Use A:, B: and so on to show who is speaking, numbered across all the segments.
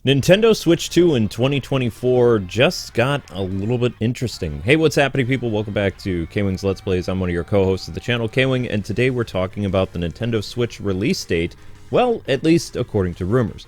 A: Nintendo Switch 2 in 2024 just got a little bit interesting. Hey, what's happening, people? Welcome back to Kwingsletsplays. I'm one of your co-hosts of the channel, Kwing, and today we're talking about the Nintendo Switch release date, well, at least according to rumors.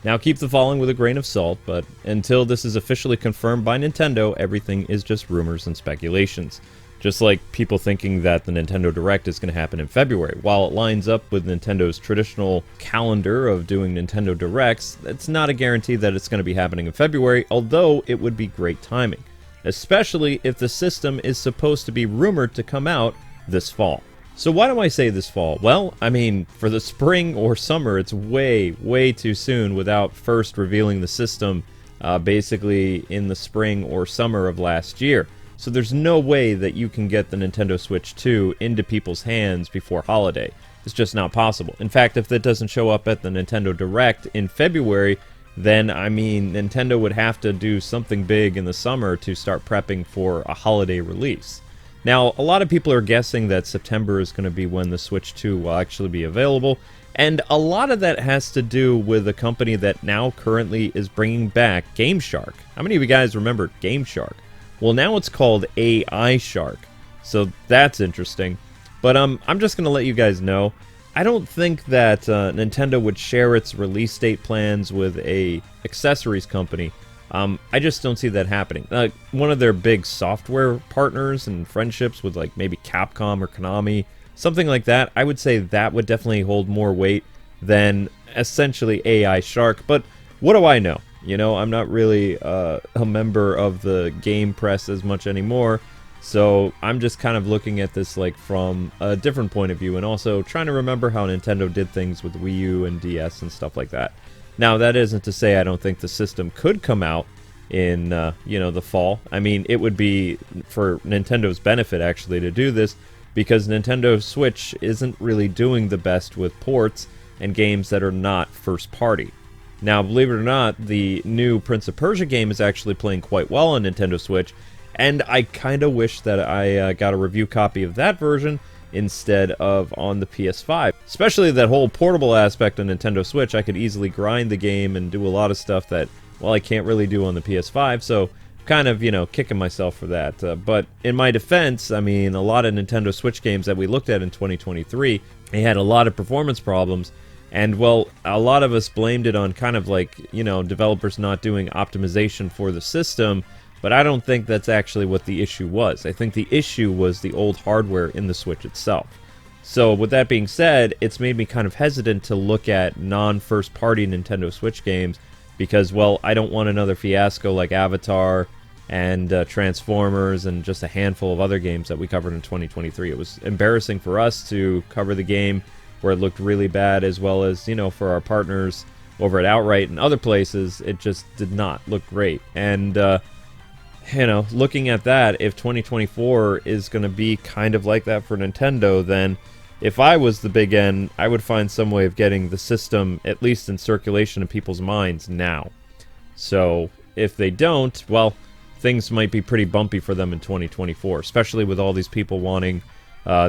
A: Now, keep the following with a grain of salt, but until this is officially confirmed by Nintendo, everything is just rumors and speculations. Just like people thinking that the Nintendo Direct is going to happen in February. While it lines up with Nintendo's traditional calendar of doing Nintendo Directs, it's not a guarantee that it's going to be happening in February, although it would be great timing. Especially if the system is supposed to be rumored to come out this fall. So why do I say this fall? Well, I mean, for the spring or summer, it's way too soon without first revealing the system basically in the spring or summer of last year. So there's no way that you can get the Nintendo Switch 2 into people's hands before holiday. It's just not possible. In fact, if that doesn't show up at the Nintendo Direct in February, then, I mean, Nintendo would have to do something big in the summer to start prepping for a holiday release. Now, a lot of people are guessing that September is going to be when the Switch 2 will actually be available, and a lot of that has to do with a company that now currently is bringing back Game Shark. How many of you guys remember Game Shark? Well, now it's called AI Shark, so that's interesting. But I'm just going to let you guys know, I don't think that Nintendo would share its release date plans with a accessories company. I just don't see that happening. One of their big software partners and friendships with like maybe Capcom or Konami, something like that, I would say that would definitely hold more weight than essentially AI Shark. But what do I know? You know, I'm not really a member of the game press as much anymore, so I'm just kind of looking at this like from a different point of view and also trying to remember how Nintendo did things with Wii U and DS and stuff like that. Now, that isn't to say I don't think the system could come out in, the fall. I mean, it would be for Nintendo's benefit, actually, to do this, because Nintendo Switch isn't really doing the best with ports and games that are not first-party. Now, believe it or not, the new Prince of Persia game is actually playing quite well on Nintendo Switch, and I kind of wish that I got a review copy of that version instead of on the PS5. Especially that whole portable aspect of Nintendo Switch, I could easily grind the game and do a lot of stuff that, well, I can't really do on the PS5, so kind of, kicking myself for that. But in my defense, I mean, a lot of Nintendo Switch games that we looked at in 2023, they had a lot of performance problems. And, well, a lot of us blamed it on kind of like, developers not doing optimization for the system, but I don't think that's actually what the issue was. I think the issue was the old hardware in the Switch itself. So, with that being said, it's made me kind of hesitant to look at non-first-party Nintendo Switch games because, well, I don't want another fiasco like Avatar and Transformers and just a handful of other games that we covered in 2023. It was embarrassing for us to cover the game where it looked really bad, as well as, for our partners over at Outright and other places, it just did not look great. And, looking at that, if 2024 is going to be kind of like that for Nintendo, then if I was the big N, I would find some way of getting the system at least in circulation in people's minds now. So, if they don't, well, things might be pretty bumpy for them in 2024, especially with all these people wanting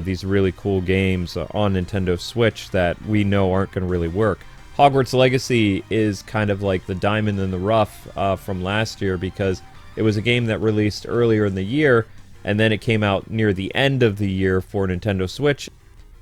A: these really cool games on Nintendo Switch that we know aren't going to really work. Hogwarts Legacy is kind of like the diamond in the rough from last year because it was a game that released earlier in the year and then it came out near the end of the year for Nintendo Switch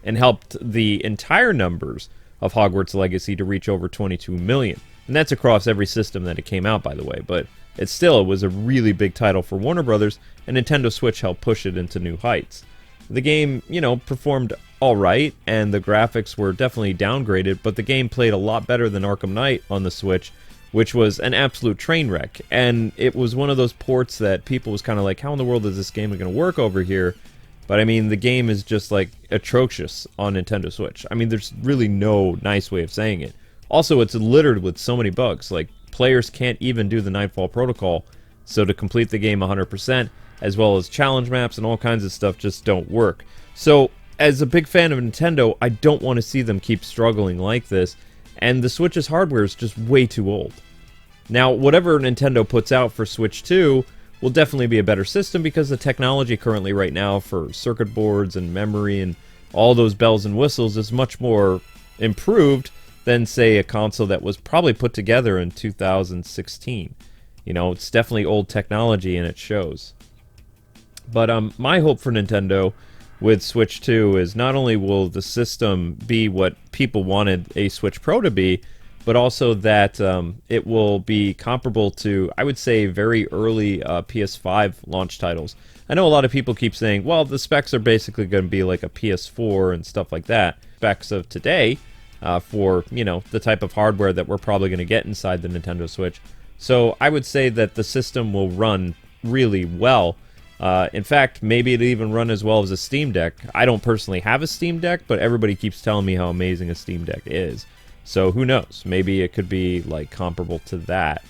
A: and helped the entire numbers of Hogwarts Legacy to reach over 22 million. And that's across every system that it came out, by the way. But it was a really big title for Warner Brothers, and Nintendo Switch helped push it into new heights. The game, performed alright, and the graphics were definitely downgraded, but the game played a lot better than Arkham Knight on the Switch, which was an absolute train wreck. And it was one of those ports that people was kind of like, how in the world is this game going to work over here? But I mean, the game is just like atrocious on Nintendo Switch. I mean, there's really no nice way of saying it. Also, it's littered with so many bugs. Like, players can't even do the Nightfall Protocol, so to complete the game 100%, as well as challenge maps and all kinds of stuff just don't work. So, as a big fan of Nintendo, I don't want to see them keep struggling like this, and the Switch's hardware is just way too old. Now, whatever Nintendo puts out for Switch 2 will definitely be a better system because the technology currently right now for circuit boards and memory and all those bells and whistles is much more improved than, say, a console that was probably put together in 2016. You know, it's definitely old technology, and it shows. But my hope for Nintendo with Switch 2 is not only will the system be what people wanted a Switch Pro to be, but also that it will be comparable to, I would say, very early PS5 launch titles. I know a lot of people keep saying, well, the specs are basically going to be like a PS4 and stuff like that. Specs of today for, you know, the type of hardware that we're probably going to get inside the Nintendo Switch. So I would say that the system will run really well. In fact, maybe it'll even run as well as a Steam Deck. I don't personally have a Steam Deck, but everybody keeps telling me how amazing a Steam Deck is. So who knows? Maybe it could be like comparable to that.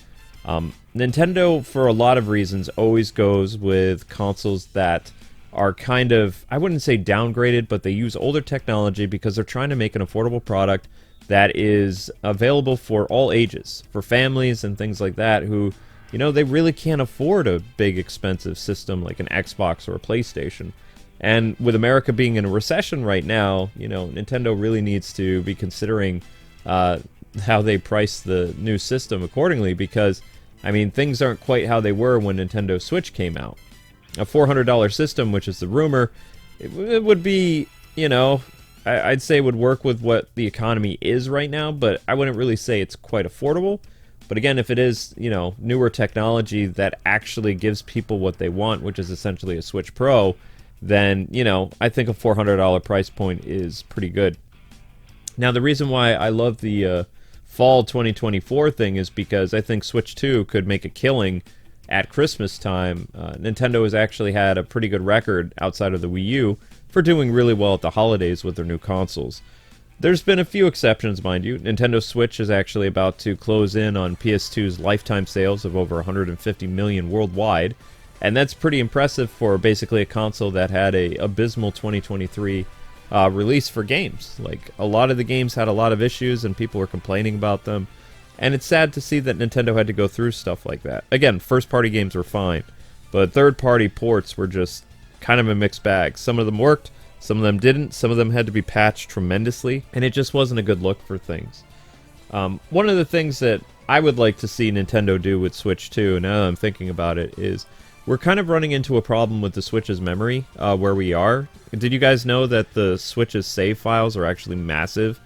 A: Nintendo, for a lot of reasons, always goes with consoles that are kind of, I wouldn't say downgraded, but they use older technology because they're trying to make an affordable product that is available for all ages, for families and things like that who, you know, they really can't afford a big expensive system like an Xbox or a PlayStation. And with America being in a recession right now, you know, Nintendo really needs to be considering how they price the new system accordingly, because, I mean, things aren't quite how they were when Nintendo Switch came out. A $400 system, which is the rumor, it would be, you know, I'd say it would work with what the economy is right now, but I wouldn't really say it's quite affordable. But again, if it is, you know, newer technology that actually gives people what they want, which is essentially a Switch Pro, then, you know, I think a $400 price point is pretty good. Now, the reason why I love the fall 2024 thing is because I think Switch 2 could make a killing at Christmas time. Nintendo has actually had a pretty good record outside of the Wii U for doing really well at the holidays with their new consoles. There's been a few exceptions, mind you. Nintendo Switch is actually about to close in on PS2's lifetime sales of over 150 million worldwide, and that's pretty impressive for basically a console that had a abysmal 2023 release for games. Like, a lot of the games had a lot of issues and people were complaining about them, and it's sad to see that Nintendo had to go through stuff like that. Again, first-party games were fine, but third-party ports were just kind of a mixed bag. Some of them worked, some of them didn't, some of them had to be patched tremendously, and it just wasn't a good look for things. One of the things that I would like to see Nintendo do with Switch 2, now that I'm thinking about it, is we're kind of running into a problem with the Switch's memory where we are. Did you guys know that the Switch's save files are actually massive?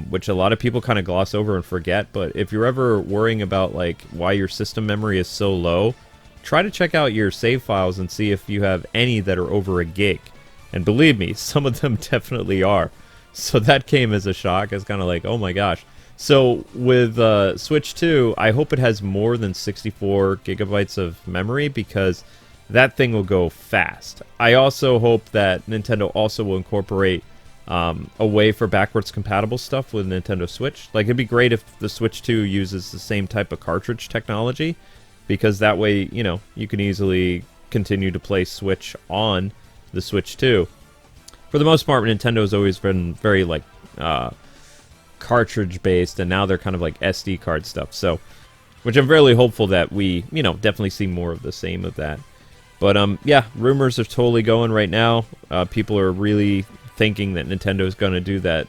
A: Which a lot of people kind of gloss over and forget, but if you're ever worrying about like why your system memory is so low, try to check out your save files and see if you have any that are over a gig. And believe me, some of them definitely are. So that came as a shock. It's kind of like, oh my gosh. So with Switch 2, I hope it has more than 64 gigabytes of memory, because that thing will go fast. I also hope that Nintendo also will incorporate a way for backwards compatible stuff with Nintendo Switch. Like, it'd be great if the Switch 2 uses the same type of cartridge technology, because that way, you know, you can easily continue to play Switch on the Switch 2. For the most part, Nintendo has always been very, like, cartridge-based, and now they're kind of like SD card stuff. So, which I'm fairly hopeful that we, you know, definitely see more of the same of that. But, yeah, rumors are totally going right now. People are really thinking that Nintendo is going to do that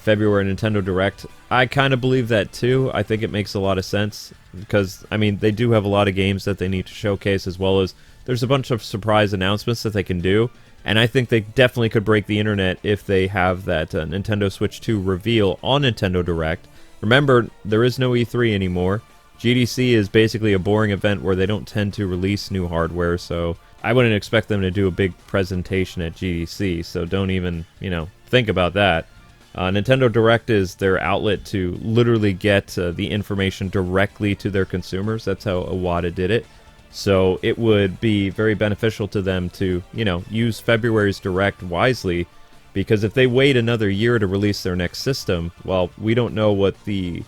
A: February Nintendo Direct. I kind of believe that too. I think it makes a lot of sense because, I mean, they do have a lot of games that they need to showcase, as well as there's a bunch of surprise announcements that they can do. And I think they definitely could break the internet if they have that Nintendo Switch 2 reveal on Nintendo Direct. Remember, there is no E3 anymore. GDC is basically a boring event where they don't tend to release new hardware, so I wouldn't expect them to do a big presentation at GDC, so don't even, you know, think about that. Nintendo Direct is their outlet to literally get the information directly to their consumers. That's how Iwata did it. So it would be very beneficial to them to, you know, use February's Direct wisely, because if they wait another year to release their next system, well, we don't know what the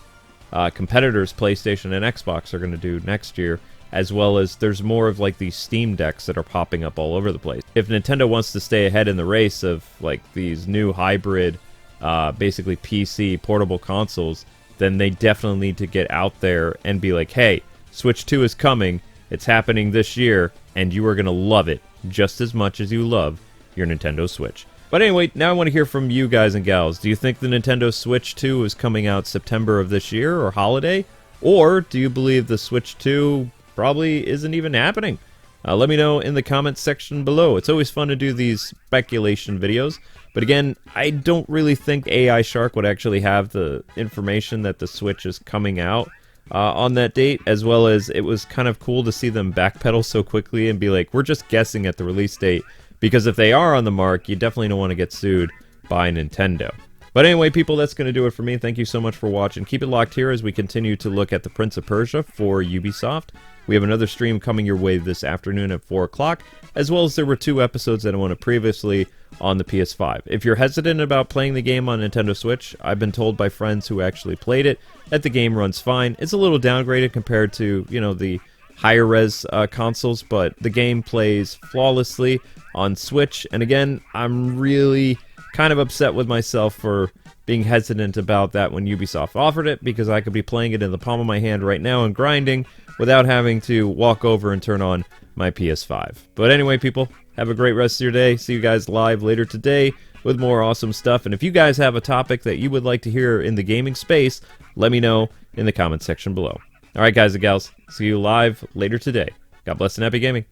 A: competitors, PlayStation and Xbox, are going to do next year, as well as there's more of like these Steam Decks that are popping up all over the place. If Nintendo wants to stay ahead in the race of like these new hybrid, basically PC portable consoles, then they definitely need to get out there and be like, hey, Switch 2 is coming, it's happening this year, and you are going to love it just as much as you love your Nintendo Switch. But anyway, now I want to hear from you guys and gals. Do you think the Nintendo Switch 2 is coming out September of this year or holiday? Or do you believe the Switch 2 probably isn't even happening? Let me know in the comments section below. It's always fun to do these speculation videos. But again, I don't really think AI Shark would actually have the information that the Switch is coming out on that date, as well as it was kind of cool to see them backpedal so quickly and be like, we're just guessing at the release date, because if they are on the mark, you definitely don't want to get sued by Nintendo. But anyway, people, that's going to do it for me. Thank you so much for watching. Keep it locked here as we continue to look at the Prince of Persia for Ubisoft. We have another stream coming your way this afternoon at 4 o'clock, as well as there were 2 episodes that I wanted previously on the PS5. If you're hesitant about playing the game on Nintendo Switch, I've been told by friends who actually played it that the game runs fine. It's a little downgraded compared to, you know, the higher res consoles, but the game plays flawlessly on Switch. And again, I'm really kind of upset with myself for being hesitant about that when Ubisoft offered it, because I could be playing it in the palm of my hand right now and grinding without having to walk over and turn on my PS5. But anyway, people, have a great rest of your day. See you guys live later today with more awesome stuff. And if you guys have a topic that you would like to hear in the gaming space, let me know in the comments section below. All right, guys and gals, see you live later today. God bless and happy gaming.